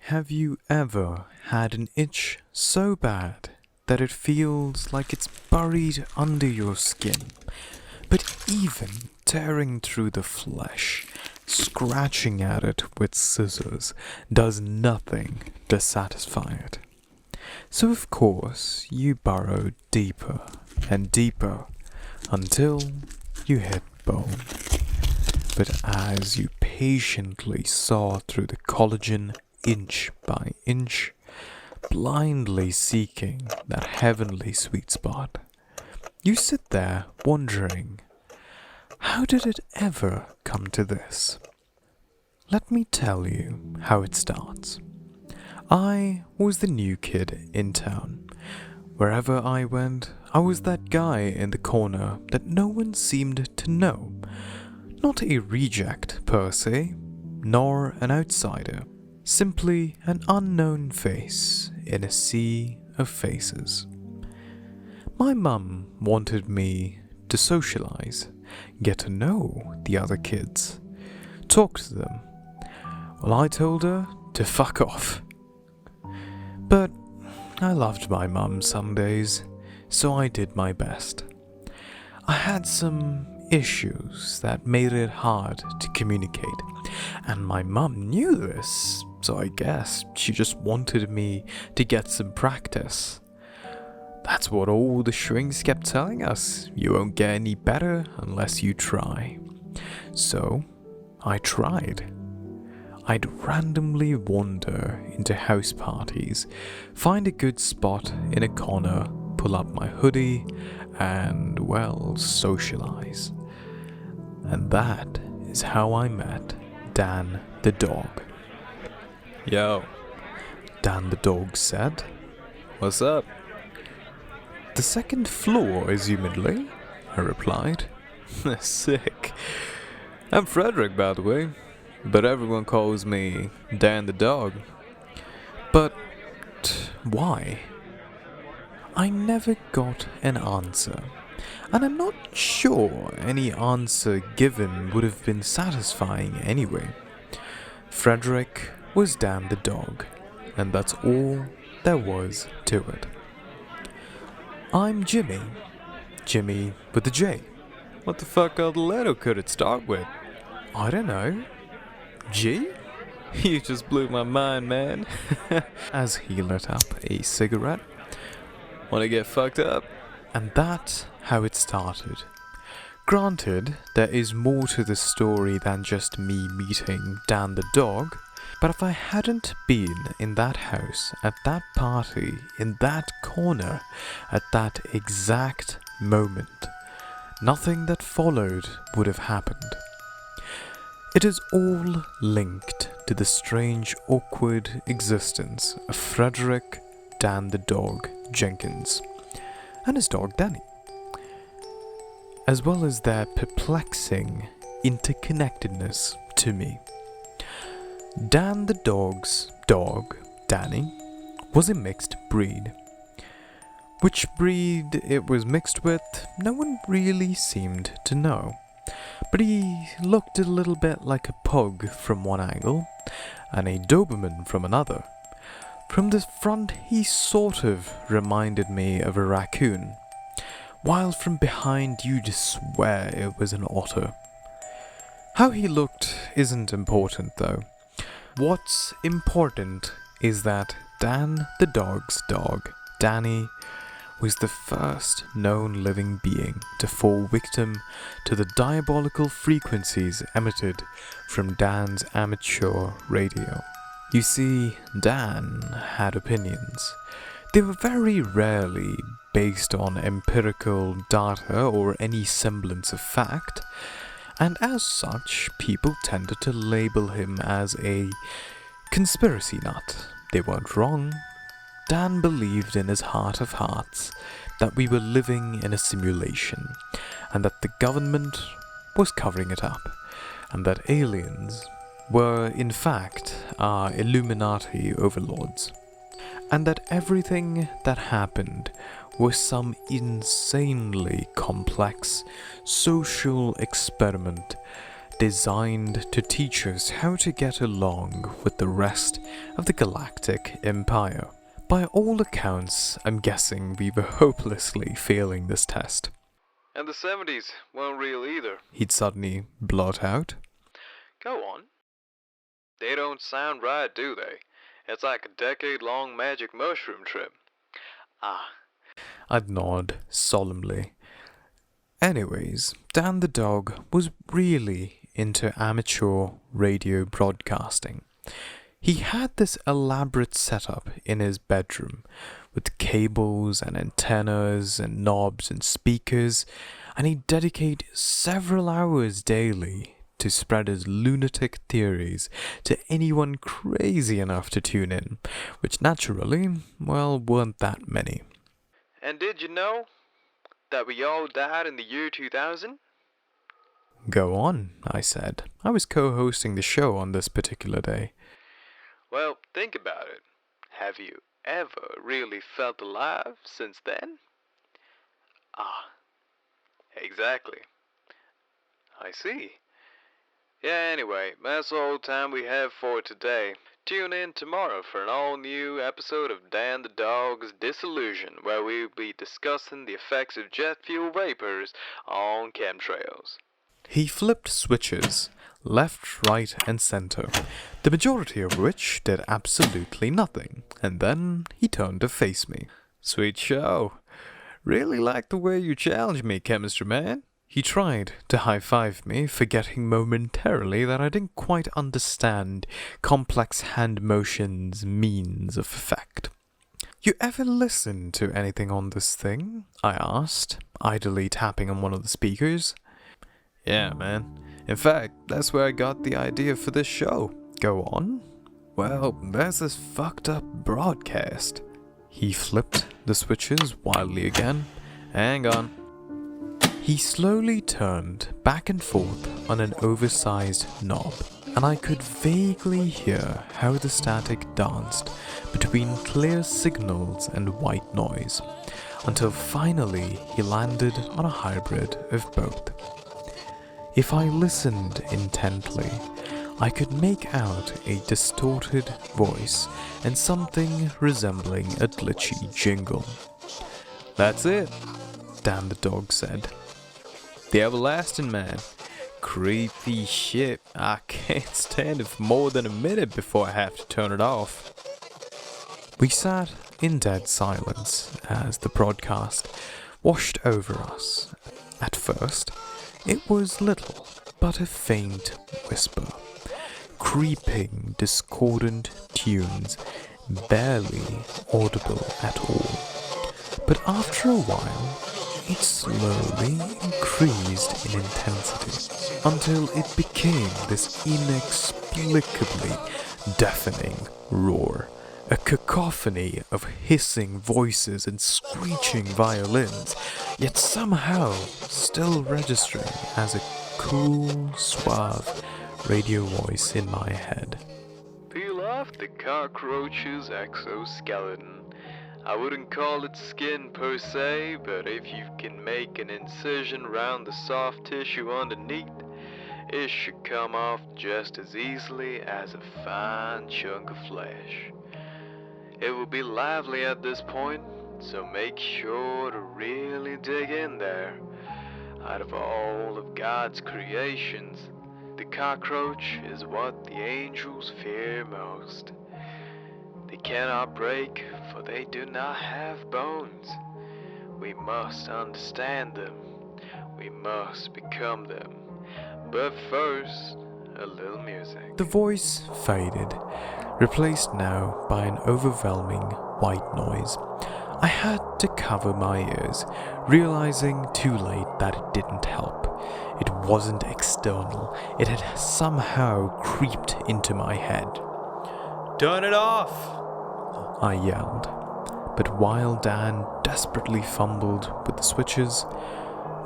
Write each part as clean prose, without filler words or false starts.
Have you ever had an itch so bad that it feels like it's buried under your skin, but even tearing through the flesh, scratching at it with scissors does nothing to satisfy it? So of course you burrow deeper and deeper until you hit bone. But as you patiently saw through the collagen inch by inch, blindly seeking that heavenly sweet spot, you sit there wondering, how did it ever come to this? Let me tell you how it starts. I was the new kid in town. Wherever I went, I was that guy in the corner that no one seemed to know. Not a reject per se, nor an outsider. Simply an unknown face in a sea of faces. My mum wanted me to socialize, get to know the other kids, talk to them. Well, I told her to fuck off. But I loved my mum some days, so I did my best. I had some issues that made it hard to communicate, and my mum knew this, so I guess she just wanted me to get some practice. That's what all the shrinks kept telling us. You won't get any better unless you try. So I tried. I'd randomly wander into house parties, find a good spot in a corner, pull up my hoodie, and, well, socialize. And that is how I met Dan the dog. Yo, Dan the dog said. what's up? The second floor, assumedly, I replied. Sick. I'm Frederick, by the way, but everyone calls me Dan the dog. But why? I never got an answer, and I'm not sure any answer given would have been satisfying anyway. Frederick was Dan the dog, and that's all there was to it. I'm Jimmy. Jimmy with a J. What the fuck other letter could it start with? I don't know. G? You just blew my mind, man. As he lit up a cigarette. Wanna get fucked up? And that's how it started. Granted, there is more to the story than just me meeting Dan the dog, but if I hadn't been in that house, at that party, in that corner, at that exact moment, nothing that followed would have happened. It is all linked to the strange, awkward existence of Frederick Dan the dog Jenkins and his dog Danny, as well as their perplexing interconnectedness to me. Dan the dog's dog, Danny, was a mixed breed. Which breed it was mixed with, no one really seemed to know. But he looked a little bit like a pug from one angle, and a Doberman from another. From the front he sort of reminded me of a raccoon, while from behind you'd swear it was an otter. How he looked isn't important though. What's important is that Dan the dog's dog, Danny, was the first known living being to fall victim to the diabolical frequencies emitted from Dan's amateur radio. You see, Dan had opinions. They were very rarely based on empirical data or any semblance of fact, and as such, people tended to label him as a conspiracy nut. They weren't wrong. Dan believed in his heart of hearts that we were living in a simulation, and that the government was covering it up, and that aliens were in fact our Illuminati overlords, and that everything that happened was some insanely complex social experiment designed to teach us how to get along with the rest of the galactic empire. By all accounts, I'm guessing we were hopelessly failing this test. And the 70s weren't real either. He'd suddenly blurt out. Go on. They don't sound right, do they? It's like a decade-long magic mushroom trip. Ah. I'd nod solemnly. Anyways, Dan the dog was really into amateur radio broadcasting. He had this elaborate setup in his bedroom with cables and antennas and knobs and speakers, and he'd dedicate several hours daily to spread his lunatic theories to anyone crazy enough to tune in, which naturally, well, weren't that many. And did you know that we all died in the year 2000? Go on, I said. I was co-hosting the show on this particular day. Well, think about it. Have you ever really felt alive since then? Ah, exactly. I see. Yeah, anyway, that's all the time we have for today. Tune in tomorrow for an all-new episode of Dan the Dog's Disillusion, where we'll be discussing the effects of jet fuel vapors on chemtrails. He flipped switches, left, right, and center, the majority of which did absolutely nothing, and then he turned to face me. Sweet show. Really like the way you challenge me, chemistry man. He tried to high-five me, forgetting momentarily that I didn't quite understand complex hand motions' means of effect. You ever listen to anything on this thing? I asked, idly tapping on one of the speakers. Yeah, man. In fact, that's where I got the idea for this show. Go on. Well, there's this fucked up broadcast. He flipped the switches wildly again. Hang on. He slowly turned back and forth on an oversized knob, and I could vaguely hear how the static danced between clear signals and white noise, until finally he landed on a hybrid of both. If I listened intently, I could make out a distorted voice and something resembling a glitchy jingle. That's it, Dan the dog said. The everlasting man. Creepy shit. I can't stand it for more than a minute before I have to turn it off. We sat in dead silence as the broadcast washed over us. At first, it was little, but a faint whisper. Creeping, discordant tunes, barely audible at all. But after a while, it slowly increased in intensity until it became this inexplicably deafening roar, a cacophony of hissing voices and screeching violins, yet somehow still registering as a cool, suave radio voice in my head. Peel off the cockroach's exoskeleton. I wouldn't call it skin per se, but if you can make an incision around the soft tissue underneath, it should come off just as easily as a fine chunk of flesh. It will be lively at this point, so make sure to really dig in there. Out of all of God's creations, the cockroach is what the angels fear most. They cannot break, for they do not have bones. We must understand them. We must become them. But first, a little music. The voice faded, replaced now by an overwhelming white noise. I had to cover my ears, realizing too late that it didn't help. It wasn't external. It had somehow creeped into my head. Turn it off! I yelled. But while Dan desperately fumbled with the switches,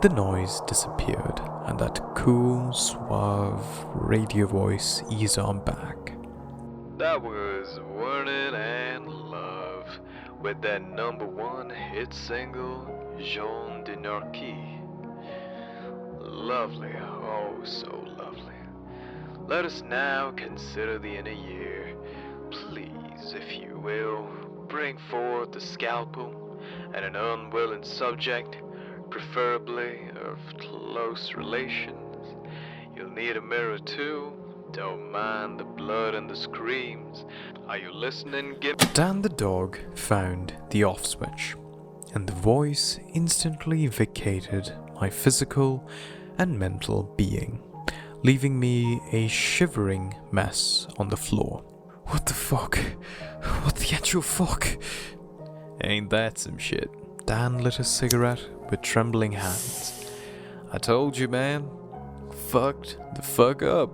the noise disappeared, and that cool, suave radio voice eased on back. That was Warning and Love, with that #1 hit single, Jean de Narquis. Lovely, oh so lovely. Let us now consider the inner year. Please, if you will, bring forth a scalpel and an unwilling subject, preferably of close relations. You'll need a mirror too. Don't mind the blood and the screams. Are you listening, Dan the dog found the off switch, and the voice instantly vacated my physical and mental being, leaving me a shivering mess on the floor. What the fuck? What the actual fuck? Ain't that some shit? Dan lit a cigarette with trembling hands. I told you, man. Fucked the fuck up.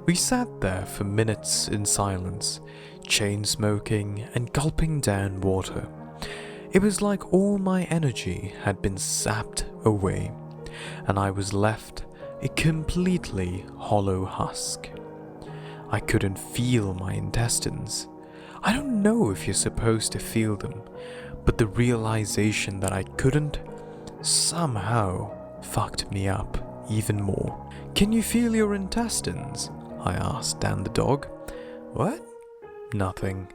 We sat there for minutes in silence, chain smoking and gulping down water. It was like all my energy had been sapped away, and I was left a completely hollow husk. I couldn't feel my intestines. I don't know if you're supposed to feel them, but the realization that I couldn't somehow fucked me up even more. Can you feel your intestines? I asked Dan the dog. What? Nothing.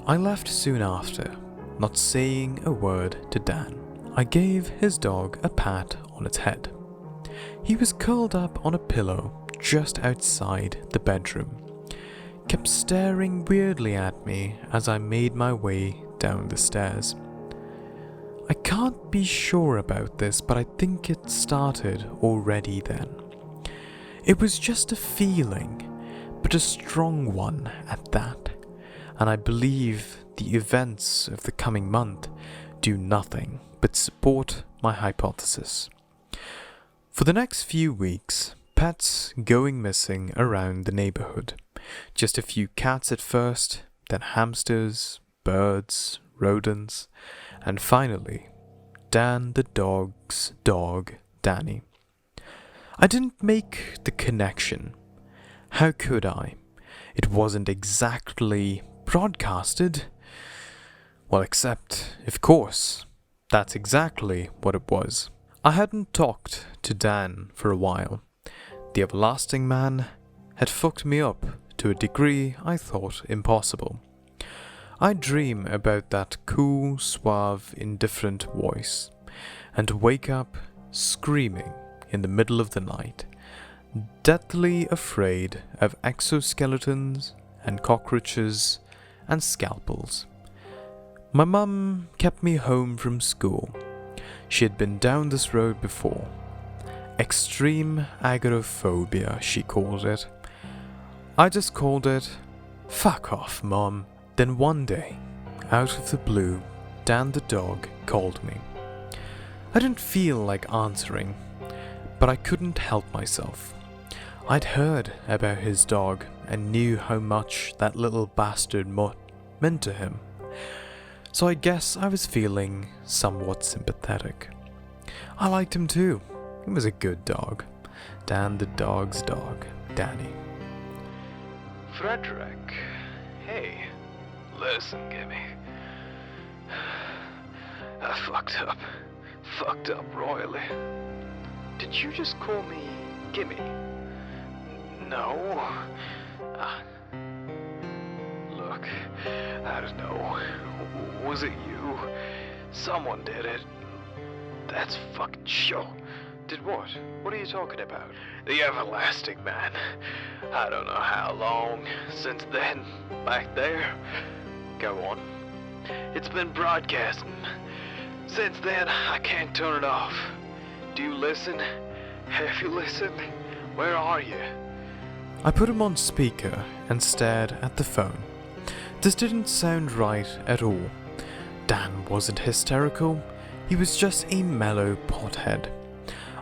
I left soon after, not saying a word to Dan. I gave his dog a pat on its head. He was curled up on a pillow just outside the bedroom, kept staring weirdly at me as I made my way down the stairs. I can't be sure about this, but I think it started already then. It was just a feeling, but a strong one at that, and I believe the events of the coming month do nothing but support my hypothesis. For the next few weeks, pets going missing around the neighborhood. Just a few cats at first, then hamsters, birds, rodents, and finally, Dan the dog's dog, Danny. I didn't make the connection. How could I? It wasn't exactly broadcasted. Well, except, of course, that's exactly what it was. I hadn't talked to Dan for a while. The everlasting man had fucked me up to a degree I thought impossible. I dream about that cool, suave, indifferent voice, and wake up screaming in the middle of the night, deathly afraid of exoskeletons and cockroaches and scalpels. My mum kept me home from school. She had been down this road before. Extreme agoraphobia, she called it. I just called it, fuck off, Mom. Then one day, out of the blue, Dan the dog called me. I didn't feel like answering, but I couldn't help myself. I'd heard about his dog and knew how much that little bastard meant to him. So I guess I was feeling somewhat sympathetic. I liked him too. He was a good dog. Dan the dog's dog, Danny. Frederick, hey, listen, Gimme. I fucked up royally. Did you just call me Gimme? No. Look, I don't know. Was it you? Someone did it. That's fucking sure. Did what? What are you talking about? The everlasting man. I don't know how long since then, back there. Go on. It's been broadcasting. Since then, I can't turn it off. Do you listen? Have you listened? Where are you? I put him on speaker and stared at the phone. This didn't sound right at all. Dan wasn't hysterical. He was just a mellow pothead.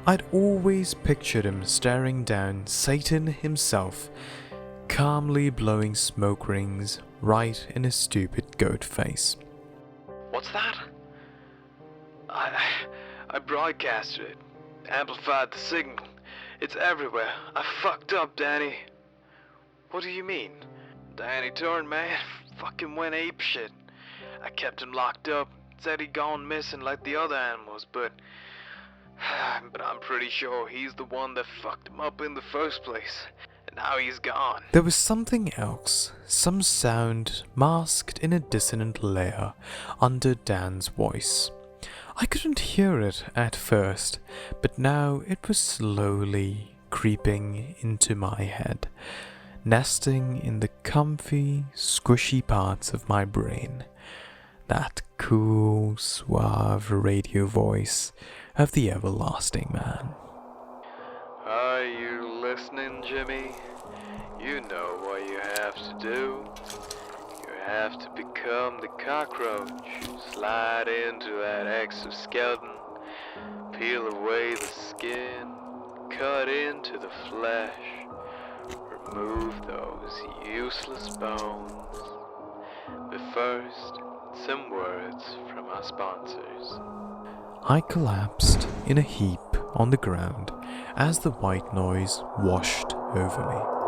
I'd always pictured him staring down Satan himself, calmly blowing smoke rings right in his stupid goat face. What's that? I broadcasted it. Amplified the signal. It's everywhere. I fucked up, Danny. What do you mean? Danny turned, man. Fucking went apeshit. I kept him locked up. Said he'd gone missing like the other animals, but But I'm pretty sure he's the one that fucked him up in the first place. And now he's gone. There was something else, some sound masked in a dissonant layer under Dan's voice. I couldn't hear it at first, but now it was slowly creeping into my head, nesting in the comfy, squishy parts of my brain. That cool, suave radio voice of the everlasting man. Are you listening, Jimmy? You know what you have to do. You have to become the cockroach. Slide into that exoskeleton. Peel away the skin. Cut into the flesh. Remove those useless bones. But first, some words from our sponsors. I collapsed in a heap on the ground as the white noise washed over me.